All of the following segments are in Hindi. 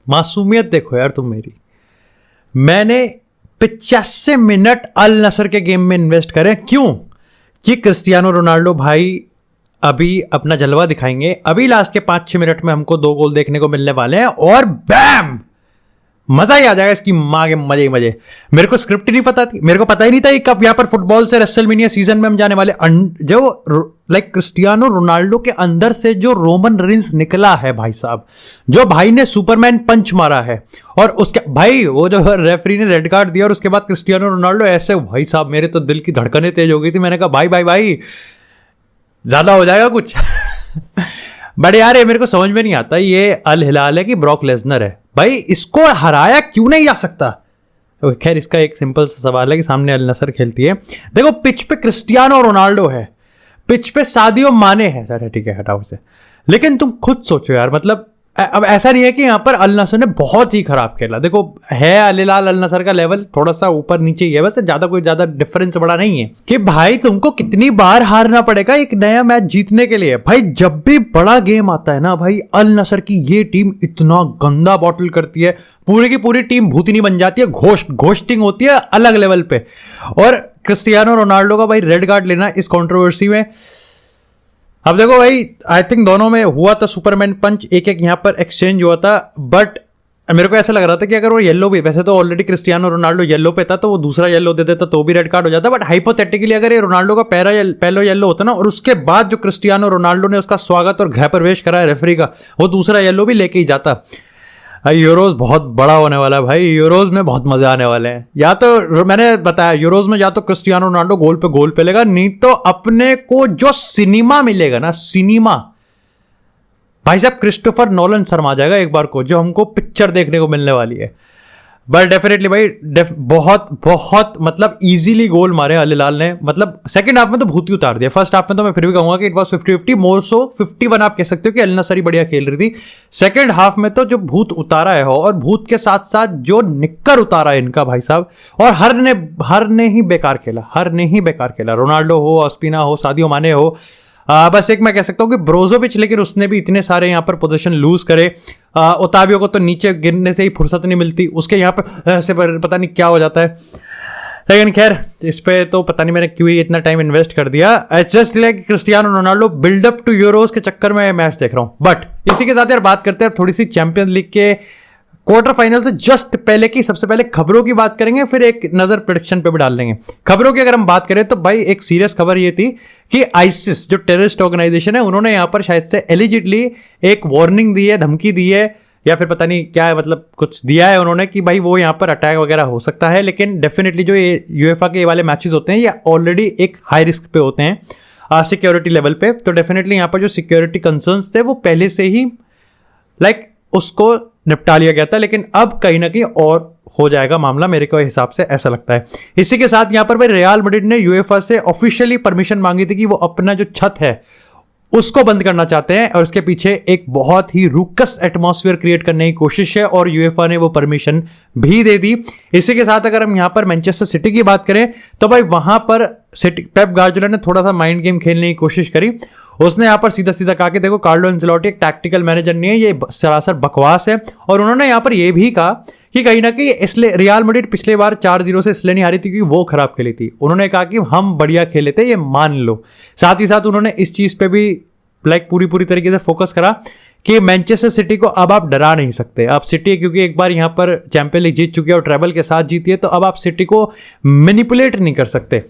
मासूमियत देखो यार तुम मेरी। मैंने 85 मिनट अल नसर के गेम में इन्वेस्ट करे। क्यों? कि क्रिस्टियानो रोनाल्डो भाई अभी अपना जलवा दिखाएंगे। अभी लास्ट के 5-6 मिनट में हमको 2 गोल देखने को मिलने वाले हैं और बैम, मजा ही आ जाएगा इसकी माँ के मजे ही मजे। मेरे को स्क्रिप्ट नहीं पता थी, मेरे को पता ही नहीं था कि कब यहाँ पर फुटबॉल से रेसलमेनिया सीजन में हम जाने वाले। जो लाइक क्रिस्टियानो रोनाल्डो के अंदर से जो रोमन रेंस निकला है भाई साहब, जो भाई ने सुपरमैन पंच मारा है, और उसके भाई वो जो रेफरी ने रेड कार्ड दिया और उसके बाद क्रिस्टियानो रोनाल्डो ऐसे, भाई साहब मेरे तो दिल की धड़कनें तेज हो गई थी। मैंने कहा भाई भाई भाई ज्यादा हो जाएगा कुछ। बट यार ये मेरे को समझ में नहीं आता, ये अल हिलाल है कि ब्रॉक लेसनर है? भाई इसको हराया क्यों नहीं जा सकता? खैर इसका एक सिंपल सा सवाल है कि सामने अल नसर खेलती है। देखो पिच पे क्रिस्टियानो रोनाल्डो है, पिच पे सादियो माने है, सर ठीक है हटाओ से। लेकिन तुम खुद सोचो यार, मतलब अब ऐसा नहीं है कि यहाँ पर अल नसर ने बहुत ही खराब खेला। देखो है अल हिलाल अल नसर का लेवल थोड़ा सा ऊपर नीचे ही है, वैसे ज्यादा डिफरेंस बड़ा नहीं है। कि भाई तुमको कितनी बार हारना पड़ेगा एक नया मैच जीतने के लिए? भाई जब भी बड़ा गेम आता है ना भाई, अल नसर की ये टीम इतना गंदा बॉटल करती है, पूरी की पूरी टीम भूतनी बन जाती है, घोस्टिंग होती है अलग लेवल पे। और क्रिस्टियानो रोनाल्डो का भाई रेड कार्ड लेना इस कंट्रोवर्सी में, अब देखो भाई आई थिंक दोनों में हुआ था सुपरमैन पंच, एक यहाँ पर एक्सचेंज हुआ था। बट मेरे को ऐसा लग रहा था कि अगर वो येलो भी, वैसे तो ऑलरेडी क्रिस्टियानो रोनाल्डो येलो पे था तो वो दूसरा येलो दे देता तो भी रेड कार्ड हो जाता। बट हाइपोथेटिकली अगर ये रोनाल्डो का पहला येलो होता ना, और उसके बाद जो क्रिस्टियानो रोनाल्डो ने उसका स्वागत और गृह प्रवेश करा है रेफरी का, वो दूसरा येलो भी लेके ही जाता। यूरोज बहुत बड़ा होने वाला है भाई, यूरोज में बहुत मजे आने वाले हैं। या तो मैंने बताया यूरोज में या तो क्रिस्टियानो रोनाल्डो गोल पे लेगा, नहीं तो अपने को जो सिनेमा मिलेगा ना, सिनेमा भाई साहब क्रिस्टोफर नोलन शर्मा जाएगा एक बार को, जो हमको पिक्चर देखने को मिलने वाली है। बट डेफिनेटली भाई बहुत मतलब इजीली गोल मारे अल हिलाल ने। मतलब सेकंड हाफ में तो भूत ही उतार दिया। फर्स्ट हाफ में तो मैं फिर भी कहूंगा कि इट वाज 50-50, मोर सो 51 आप कह सकते हो कि अल नसर बढ़िया खेल रही थी। सेकंड हाफ में तो जो भूत उतारा है, और भूत के साथ साथ जो निक्कर उतारा है इनका भाई साहब, और हर ने ही बेकार खेला। रोनाल्डो हो, ऑस्पिना हो, सादियो माने हो, बस एक मैं कह सकता हूं कि ब्रोजोविच, लेकिन उसने भी इतने सारे यहां पर पोजीशन लूज करे। ओतावियो को तो नीचे गिरने से ही फुर्सत नहीं मिलती, उसके यहां पर ऐसे पता नहीं क्या हो जाता है। लेकिन खैर इस पे तो पता नहीं मैंने क्यों इतना टाइम इन्वेस्ट कर दिया। Just like Cristiano Ronaldo buildup to Euros के चक्कर में मैच देख रहा हूं। बट इसी के साथ यार बात करते हैं थोड़ी सी चैंपियंस लीग के क्वार्टर फाइनल से जस्ट पहले की, सबसे पहले खबरों की बात करेंगे, फिर एक नजर प्रेडिक्शन पे भी डाल लेंगे। खबरों की अगर हम बात करें तो भाई एक सीरियस खबर ये थी कि आईसिस जो टेररिस्ट ऑर्गेनाइजेशन है, उन्होंने यहां पर शायद से एलिजिडली एक वार्निंग दी है, धमकी दी है, या फिर पता नहीं क्या है, मतलब कुछ दिया है उन्होंने कि भाई वो यहां पर अटैक वगैरह हो सकता है। लेकिन डेफिनेटली जो ये यूएफए के वाले मैचेस होते हैं ये ऑलरेडी एक हाई रिस्क पे होते हैं सिक्योरिटी लेवल पे। तो डेफिनेटली यहां पर जो सिक्योरिटी कंसर्न्स थे वो पहले से ही उसको निपटा लिया गया था, लेकिन अब कहीं ना कहीं और हो जाएगा मामला, मेरे को हिसाब से ऐसा लगता है। इसी के साथ यहां पर भाई रियल मैड्रिड ने यूएफए से ऑफिशियली परमिशन मांगी थी कि वो अपना जो छत है उसको बंद करना चाहते हैं, और उसके पीछे एक बहुत ही रूकस एटमॉस्फेयर क्रिएट करने की कोशिश है, और यूएफए ने वो परमिशन भी दे दी। इसी के साथ अगर हम यहां पर मैनचेस्टर सिटी की बात करें तो भाई वहां पर पेप गार्डियोला ने थोड़ा सा माइंड गेम खेलने की कोशिश करी। उसने यहां पर सीधा सीधा कहा कि देखो कार्लो एंसेलोटी एक टैक्टिकल मैनेजर नहीं है, ये सरासर बकवास है। और उन्होंने यहां पर यह भी कहा कि कहीं ना कहीं इसलिए रियल मैड्रिड पिछले बार 4-0 से इसलिए नहीं हारी थी क्योंकि वो खराब खेली थी। उन्होंने कहा कि हम बढ़िया खेले थे, ये मान लो। साथ ही साथ उन्होंने इस चीज पे भी पूरी तरीके से फोकस करा कि मैनचेस्टर सिटी को अब आप डरा नहीं सकते। अब सिटी क्योंकि एक बार यहां पर चैंपियन लीग जीत चुकी है और ट्रेबल के साथ जीती है, तो अब आप सिटी को मैनिपुलेट नहीं कर सकते।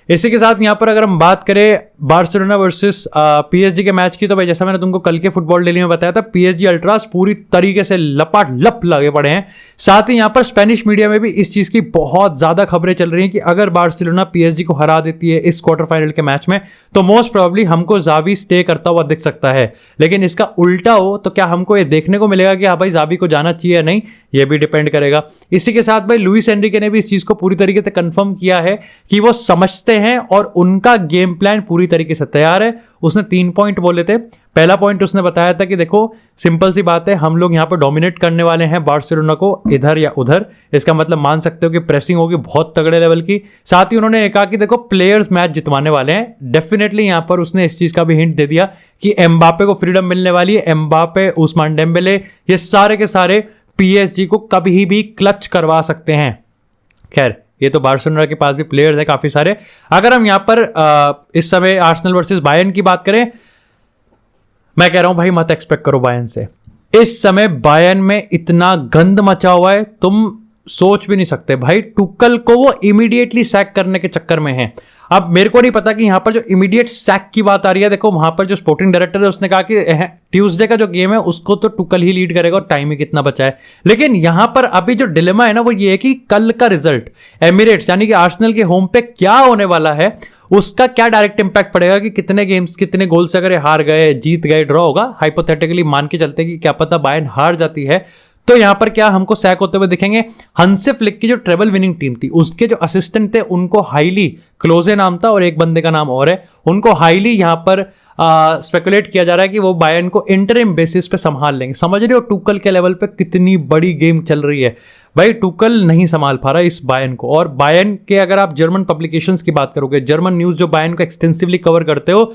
इसी के साथ यहां पर अगर हम बात करें बार्सिलोना वर्सेस पीएसजी के मैच की, तो भाई जैसा मैंने तुमको कल के फुटबॉल डेली में बताया था, पीएसजी अल्ट्रास पूरी तरीके से लपाट लगे पड़े हैं। साथ ही यहां पर स्पेनिश मीडिया में भी इस चीज की बहुत ज्यादा खबरें चल रही हैं कि अगर बार्सिलोना पीएसजी को हरा देती है इस क्वार्टर फाइनल के मैच में, तो मोस्ट प्रोबेबली हमको जावी स्टे करता हुआ दिख सकता है। लेकिन इसका उल्टा हो तो क्या हमको ये देखने को मिलेगा कि हाँ भाई जावी को जाना चाहिए या नहीं, ये भी डिपेंड करेगा। इसी के साथ भाई लुइस एनरिके ने भी इस चीज को पूरी तरीके से कंफर्म किया है कि वो समझते हैं और उनका गेम प्लान पूरी तरीके से तैयार है। उसने 3 पॉइंट बोले थे। पहला पॉइंट उसने बताया था कि देखो सिंपल सी बात है, हम लोग यहां पर डोमिनेट करने वाले हैं बार्सिलोना को इधर या उधर। इसका मतलब मान सकते हो कि प्रेसिंग होगी बहुत तगड़े लेवल की। साथ ही उन्होंने कहा कि देखो प्लेयर्स मैच जितवाने वाले हैं। डेफिनेटली यहां पर उसने इस चीज का भी हिंट दे दिया कि एम्बापे को फ्रीडम मिलने वाली है। एम्बापे, उस्मान डेम्बेले, ये सारे के सारे पीएसजी को कभी भी क्लच करवा सकते हैं। खैर, ये तो बार्सिलोना के पास भी प्लेयर्स हैं काफी सारे। अगर हम यहाँ पर इस समय आर्सेनल वर्सेस बायर्न की बात करें, मैं कह रहा हूं भाई मत एक्सपेक्ट करो बायर्न से। इस समय बायर्न में इतना गंद मचा हुआ है, तुम सोच भी नहीं सकते भाई। टुकल को वो इमीडिएटली सैक करने के चक्कर में है। अब मेरे को नहीं पता कि यहां पर जो इमीडिएट सैक की बात आ रही है, देखो वहां पर जो स्पोर्टिंग डायरेक्टर है उसने कहा कि ट्यूसडे का जो गेम है उसको तो टुकल ही लीड करेगा और टाइम ही कितना बचा है। लेकिन यहां पर अभी जो डिलेमा है ना वो ये है कि कल का रिजल्ट एमिरेट्स यानी कि आर्सेनल के होम पे क्या होने वाला है, उसका क्या डायरेक्ट इंपैक्ट पड़ेगा कि कितने गेम्स कितने गोल से अगर हार गए, जीत गए, ड्रॉ होगा। हाइपोथेटिकली मान के चलते कि क्या पता बायर्न हार जाती है तो यहां पर क्या हमको सैक होते हुए दिखेंगे। हंसे फ्लिक की जो ट्रेबल विनिंग टीम थी उसके जो असिस्टेंट थे उनको हाईली, क्लोजे नाम था और एक बंदे का नाम और है, उनको हाईली यहां पर स्पेकुलेट किया जा रहा है कि वो बायर्न को इंटरिम बेसिस पे संभाल लेंगे। समझ रहे हो टुकल के लेवल पे कितनी बड़ी गेम चल रही है भाई। टुकल नहीं संभाल पा रहा इस बायर्न को। और बायर्न के अगर आप जर्मन पब्लिकेशंस की बात करोगे, जर्मन न्यूज जो बायर्न को एक्सटेंसिवली कवर करते हो,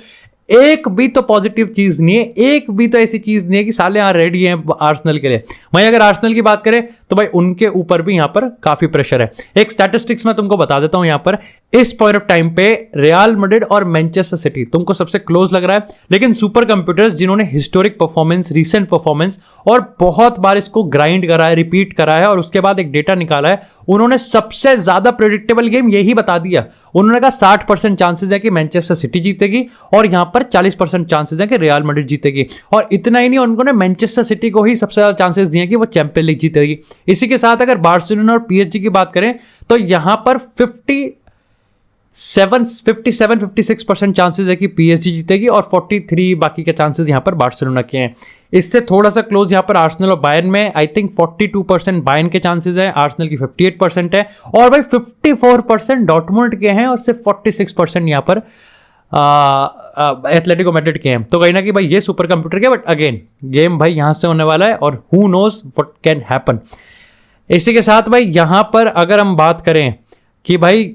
एक भी तो पॉजिटिव चीज नहीं है, एक भी तो ऐसी चीज नहीं है कि साले यहां रेडी हैं आर्सेनल के लिए। वहीं अगर आर्सेनल की बात करें तो भाई उनके ऊपर भी यहां पर काफी प्रेशर है। एक स्टैटिस्टिक्स मैं तुमको बता देता हूं यहां पर, इस पॉइंट ऑफ टाइम पे रियल मैड्रिड और मैनचेस्टर सिटी तुमको सबसे क्लोज लग रहा है, लेकिन सुपर कंप्यूटर्स जिन्होंने हिस्टोरिक परफॉर्मेंस, रीसेंट परफॉर्मेंस और बहुत बार इसको ग्राइंड करा है, रिपीट करा है और उसके बाद एक डेटा निकाला है, उन्होंने सबसे ज्यादा प्रेडिक्टेबल गेम यही बता दिया। उन्होंने कहा 60% चांसेस है कि मैनचेस्टर सिटी जीतेगी और यहां पर 40% चांसेस है कि रियल मैड्रिड जीतेगी। और इतना ही नहीं, उन्होंने मैनचेस्टर सिटी को ही सबसे ज्यादा चांसेस दिए कि वो चैंपियन लीग जीतेगी। इसी के साथ अगर बार्सिलोना और पीएसजी की बात करें तो यहां पर 57-56% चांसेस है कि पीएसजी जीतेगी और 43 बाकी के चांसेस यहां पर बार्सिलोना के हैं। इससे थोड़ा सा क्लोज यहां पर आर्सेनल और बायर्न में आई थिंक 42% बायर्न के चांसेस है, आर्सेनल की 58% है और भाई 54% डॉर्टमुंड के हैं और सिर्फ 46% यहां पर एथलेटिको मैड्रिड के हैं। तो कहीं ना कि भाई ये सुपर कंप्यूटर के, बट अगेन गेम भाई यहां से होने वाला है और who knows what can happen. इसी के साथ भाई यहां पर अगर हम बात करें कि भाई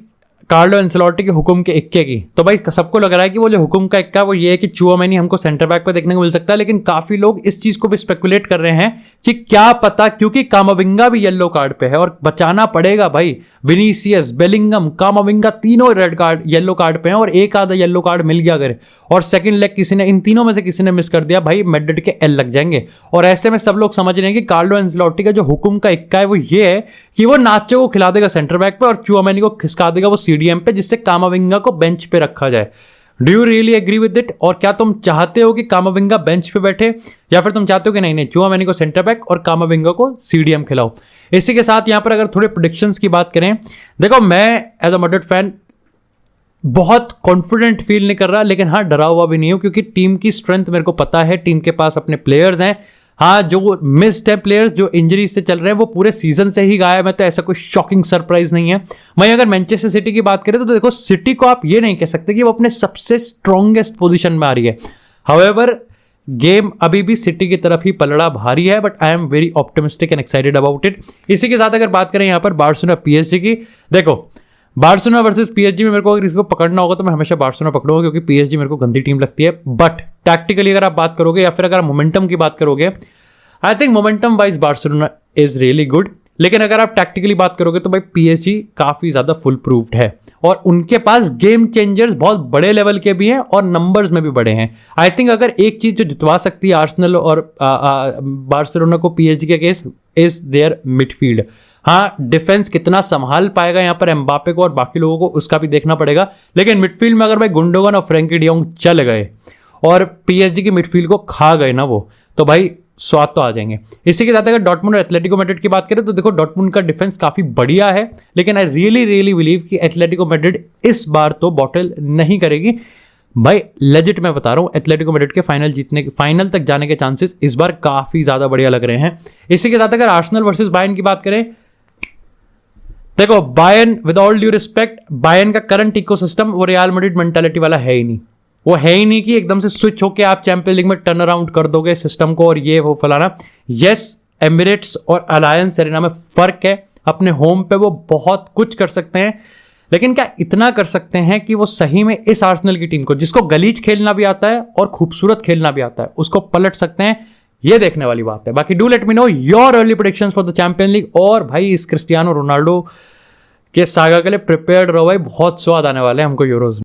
कार्लो एंसेलोटी के हुक्म के इक्के की, तो भाई सबको लग रहा है कि वो जो हुक्म का इक्का वो ये है कि चुआमेनी हमको सेंटर बैक पे देखने को मिल सकता है। लेकिन काफी लोग इस चीज को भी स्पेकुलेट कर रहे हैं कि क्या पता, क्योंकि कामाविंगा भी येलो कार्ड पे है और बचाना पड़ेगा भाई। विनीसियस, बेलिंगम, कामाविंगा तीनों रेड कार्ड, येलो कार्ड पे हैं और एक आधा येलो कार्ड मिल गया अगर और सेकंड लेग किसी ने, इन तीनों में से किसी ने मिस कर दिया, भाई मैड्रिड के एल लग जाएंगे। और ऐसे में सब लोग समझ रहे हैं कि कार्लो एंसेलोटी का जो हुक्म का इक्का है वो ये है कि वो नाचो को खिला देगा सेंटर बैक पे और चुआमेनी को खिसका देगा वो सीडीएम पे, जिससे कामाविंगा को बेंच पे रखा जाए। Do you really agree with it? और क्या तुम चाहते हो कि कामाविंगा बेंच पे बैठे या फिर तुम चाहते हो कि नहीं चुआमेनी को सेंटर बैक और कामाविंगा को सीडीएम खिलाओ? इसी के साथ यहां पर अगर थोड़े प्रेडिक्शंस की बात करें, देखो मैं एज अ मैड्रिड फैन बहुत कॉन्फिडेंट फील नहीं कर रहा, लेकिन हाँ डरा हुआ भी नहीं हूं क्योंकि टीम की स्ट्रेंथ मेरे को पता है, टीम के पास अपने प्लेयर्स हैं। हाँ, जो मिस्ड है प्लेयर्स, जो इंजरी से चल रहे हैं वो पूरे सीजन से ही गायब है, तो ऐसा कोई शॉकिंग सरप्राइज नहीं है। वहीं अगर मैनचेस्टर सिटी की बात करें तो देखो सिटी को आप ये नहीं कह सकते कि वो अपने सबसे स्ट्रॉन्गेस्ट पोजीशन में आ रही है। हाउएवर गेम अभी भी सिटी की तरफ ही पलड़ा भारी है, but I am very optimistic and excited about it. इसी के साथ अगर बात करें यहाँ पर बार्सिलोना पीएसजी की, देखो बार्सिलोना वर्सेस पीएसजी में मेरे को अगर इसको पकड़ना होगा तो मैं हमेशा बार्सिलोना पकड़ूंगा क्योंकि पीएसजी मेरे को गंदी टीम लगती है। बट टैक्टिकली अगर आप बात करोगे या फिर अगर आप मोमेंटम की बात करोगे, I think momentum wise Barcelona is really good. लेकिन अगर आप टैक्टिकली बात करोगे तो भाई पीएसजी काफी ज्यादा फुल प्रूफ्ड है और उनके पास गेम चेंजर्स बहुत बड़े लेवल के भी हैं और नंबर्स में भी बड़े हैं। आई थिंक अगर एक चीज जो जितवा सकती है आर्सेनल और बार्सिलोना को पीएसजी के केस इज देयर मिडफील्ड। हाँ, डिफेंस कितना संभाल पाएगा यहाँ पर एम्बापे को और बाकी लोगों को उसका भी देखना पड़ेगा, लेकिन मिडफील्ड में अगर भाई गुंडोगन और फ्रैंकी डियोंग चल गए और पीएसजी की मिडफील्ड को खा गए ना वो, तो भाई स्वाद तो आ जाएंगे। इसी के साथ अगर डॉर्टमुंड और एथलेटिको मैड्रिड की बात करें तो देखो डॉर्टमुंड का डिफेंस काफी बढ़िया है, लेकिन आई रियली बिलीव कि एथलेटिको मैड्रिड इस बार तो बॉटल नहीं करेगी। भाई लेजिट मैं बता रहा हूं, एथलेटिको मैड्रिड के फाइनल तक जाने के चांसेस इस बार काफी ज्यादा बढ़िया लग रहे हैं। इसी के साथ अगर आर्सेनल वर्सेस बायर्न की बात करें, देखो Bayern with all due respect, Bayern का करंट इकोसिस्टम वो रियल मैड्रिड मेंटालिटी वाला है ही नहीं। वो है ही नहीं कि एकदम से स्विच होके आप चैंपियंस लीग में टर्न अराउंड कर दोगे सिस्टम को और ये वो फलाना। यस, एमिरेट्स और अलायंस एरिना में फर्क है, अपने होम पे वो बहुत कुछ कर सकते हैं, लेकिन क्या इतना कर सकते हैं कि वो सही में इस आर्सेनल की टीम को, जिसको गलीच खेलना भी आता है और खूबसूरत खेलना भी आता है, उसको पलट सकते हैं? ये देखने वाली बात है। बाकी do let me know your early predictions for the champion league, और भाई इस क्रिस्टियानो रोनाल्डो के सागा के लिए प्रिपेयर्ड रहो भाई, बहुत स्वाद आने वाले हैं हमको यूरोज में।